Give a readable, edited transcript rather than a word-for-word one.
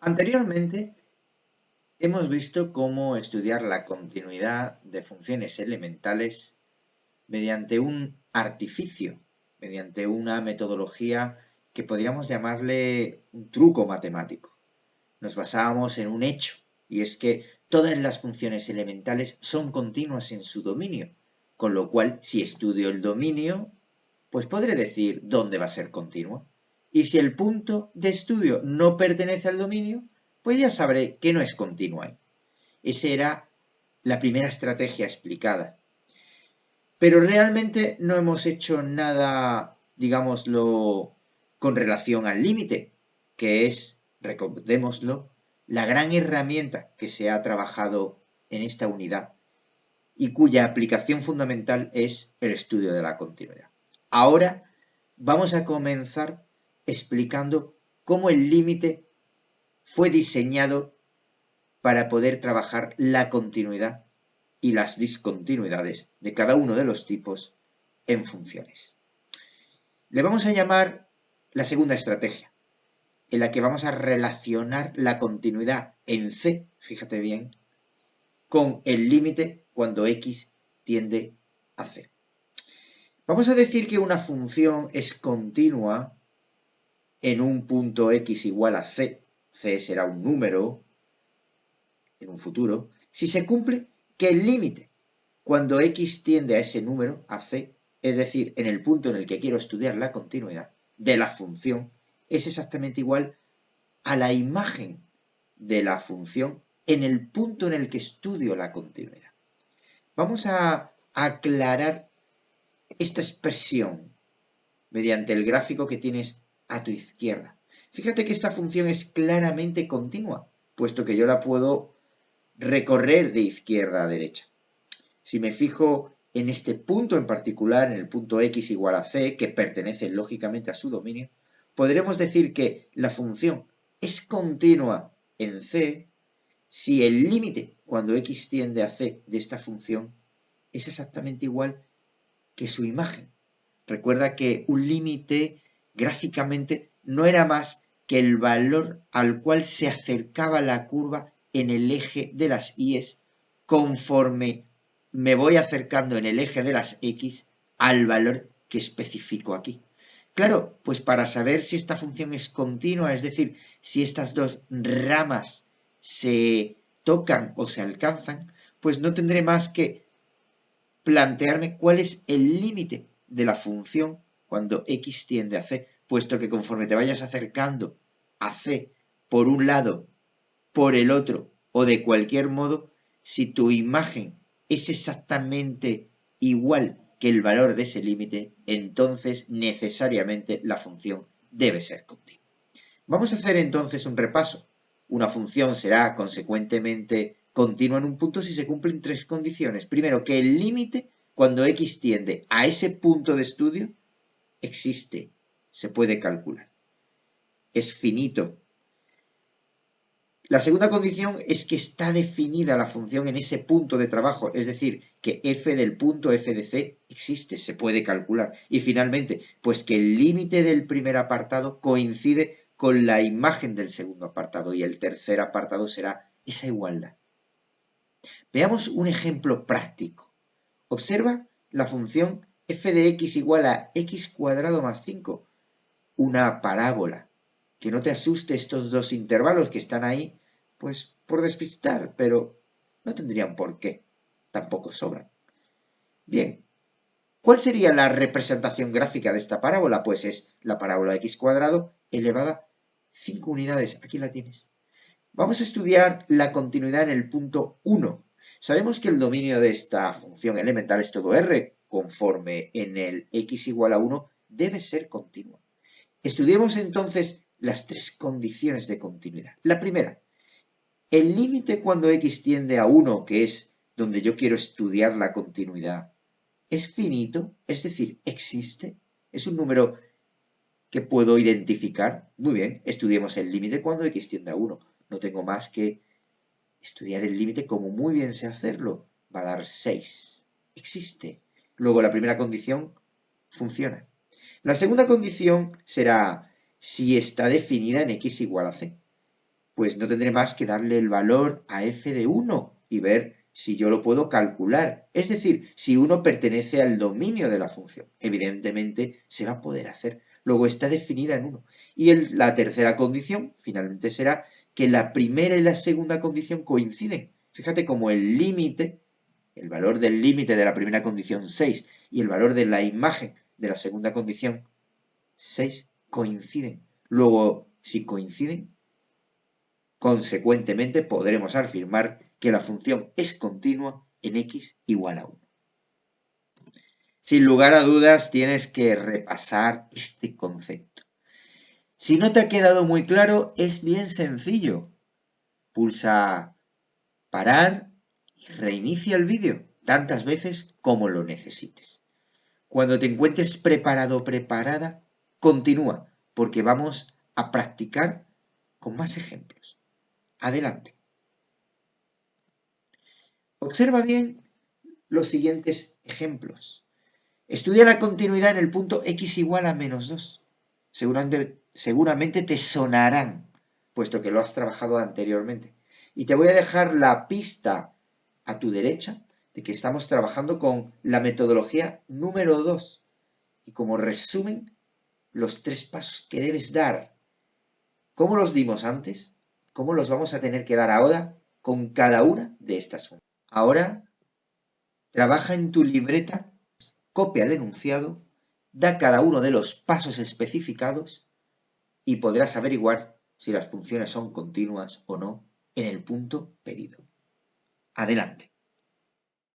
Anteriormente hemos visto cómo estudiar la continuidad de funciones elementales mediante un artificio, mediante una metodología que podríamos llamarle un truco matemático. Nos basábamos en un hecho, y es que todas las funciones elementales son continuas en su dominio, con lo cual si estudio el dominio, pues podré decir dónde va a ser continua. Y si el punto de estudio no pertenece al dominio, pues ya sabré que no es continua. Esa era la primera estrategia explicada. Pero realmente no hemos hecho nada, digámoslo, con relación al límite, que es, recordémoslo, la gran herramienta que se ha trabajado en esta unidad y cuya aplicación fundamental es el estudio de la continuidad. Ahora vamos a comenzar explicando cómo el límite fue diseñado para poder trabajar la continuidad y las discontinuidades de cada uno de los tipos en funciones. Le vamos a llamar la segunda estrategia, en la que vamos a relacionar la continuidad en C, fíjate bien, con el límite cuando x tiende a C. Vamos a decir que una función es continua en un punto x igual a C, C será un número en un futuro, si se cumple que el límite cuando x tiende a ese número, a C, es decir, en el punto en el que quiero estudiar la continuidad de la función, es exactamente igual a la imagen de la función en el punto en el que estudio la continuidad. Vamos a aclarar esta expresión mediante el gráfico que tienes a tu izquierda. Fíjate que esta función es claramente continua, puesto que yo la puedo recorrer de izquierda a derecha. Si me fijo en este punto en particular, en el punto x igual a c, que pertenece lógicamente a su dominio, podremos decir que la función es continua en c si el límite cuando x tiende a c de esta función es exactamente igual que su imagen. Recuerda que un límite gráficamente no era más que el valor al cual se acercaba la curva en el eje de las y's conforme me voy acercando en el eje de las x al valor que especifico aquí. Claro, pues para saber si esta función es continua, es decir, si estas dos ramas se tocan o se alcanzan, pues no tendré más que plantearme cuál es el límite de la función cuando x tiende a c, puesto que conforme te vayas acercando a c por un lado, por el otro o de cualquier modo, si tu imagen es exactamente igual que el valor de ese límite, entonces necesariamente la función debe ser continua. Vamos a hacer entonces un repaso. Una función será consecuentemente continua en un punto si se cumplen tres condiciones. Primero, que el límite cuando x tiende a ese punto de estudio existe, se puede calcular. Es finito. La segunda condición es que está definida la función en ese punto de trabajo, es decir, que f del punto f de c existe, se puede calcular. Y finalmente, pues que el límite del primer apartado coincide con la imagen del segundo apartado y el tercer apartado será esa igualdad. Veamos un ejemplo práctico. Observa la función f de x igual a x cuadrado más 5, una parábola. Que no te asuste estos dos intervalos que están ahí, pues por despistar, pero no tendrían por qué, tampoco sobran. Bien, ¿cuál sería la representación gráfica de esta parábola? Pues es la parábola x cuadrado elevada a 5 unidades, aquí la tienes. Vamos a estudiar la continuidad en el punto 1. Sabemos que el dominio de esta función elemental es todo R, conforme en el x igual a 1 debe ser continuo. Estudiemos entonces las tres condiciones de continuidad. La primera, el límite cuando x tiende a 1, que es donde yo quiero estudiar la continuidad, ¿es finito? Es decir, ¿existe? ¿Es un número que puedo identificar? Muy bien, estudiemos el límite cuando x tiende a 1. No tengo más que estudiar el límite como muy bien sé hacerlo. Va a dar 6. Existe. Luego la primera condición funciona. La segunda condición será si está definida en x igual a c. pues no tendré más que darle el valor a f de 1 y ver si yo lo puedo calcular. Es decir, si 1 pertenece al dominio de la función. Evidentemente se va a poder hacer. Luego está definida en 1. Y la tercera condición finalmente será que la primera y la segunda condición coinciden. Fíjate como el límite, el valor del límite de la primera condición 6 y el valor de la imagen de la segunda condición 6 coinciden. Luego, si coinciden, consecuentemente podremos afirmar que la función es continua en x igual a 1. Sin lugar a dudas tienes que repasar este concepto. Si no te ha quedado muy claro, es bien sencillo. Pulsa parar y reinicia el vídeo tantas veces como lo necesites. Cuando te encuentres preparado o preparada, continúa, porque vamos a practicar con más ejemplos. Adelante. Observa bien los siguientes ejemplos. Estudia la continuidad en el punto x igual a menos 2. Seguramente te sonarán, puesto que lo has trabajado anteriormente. Y te voy a dejar la pista a tu derecha de que estamos trabajando con la metodología número 2. Y como resumen, los 3 pasos que debes dar. ¿Cómo los dimos antes? ¿Cómo los vamos a tener que dar ahora con cada una de estas funciones? Ahora, trabaja en tu libreta, copia el enunciado, da cada uno de los pasos especificados y podrás averiguar si las funciones son continuas o no en el punto pedido. Adelante.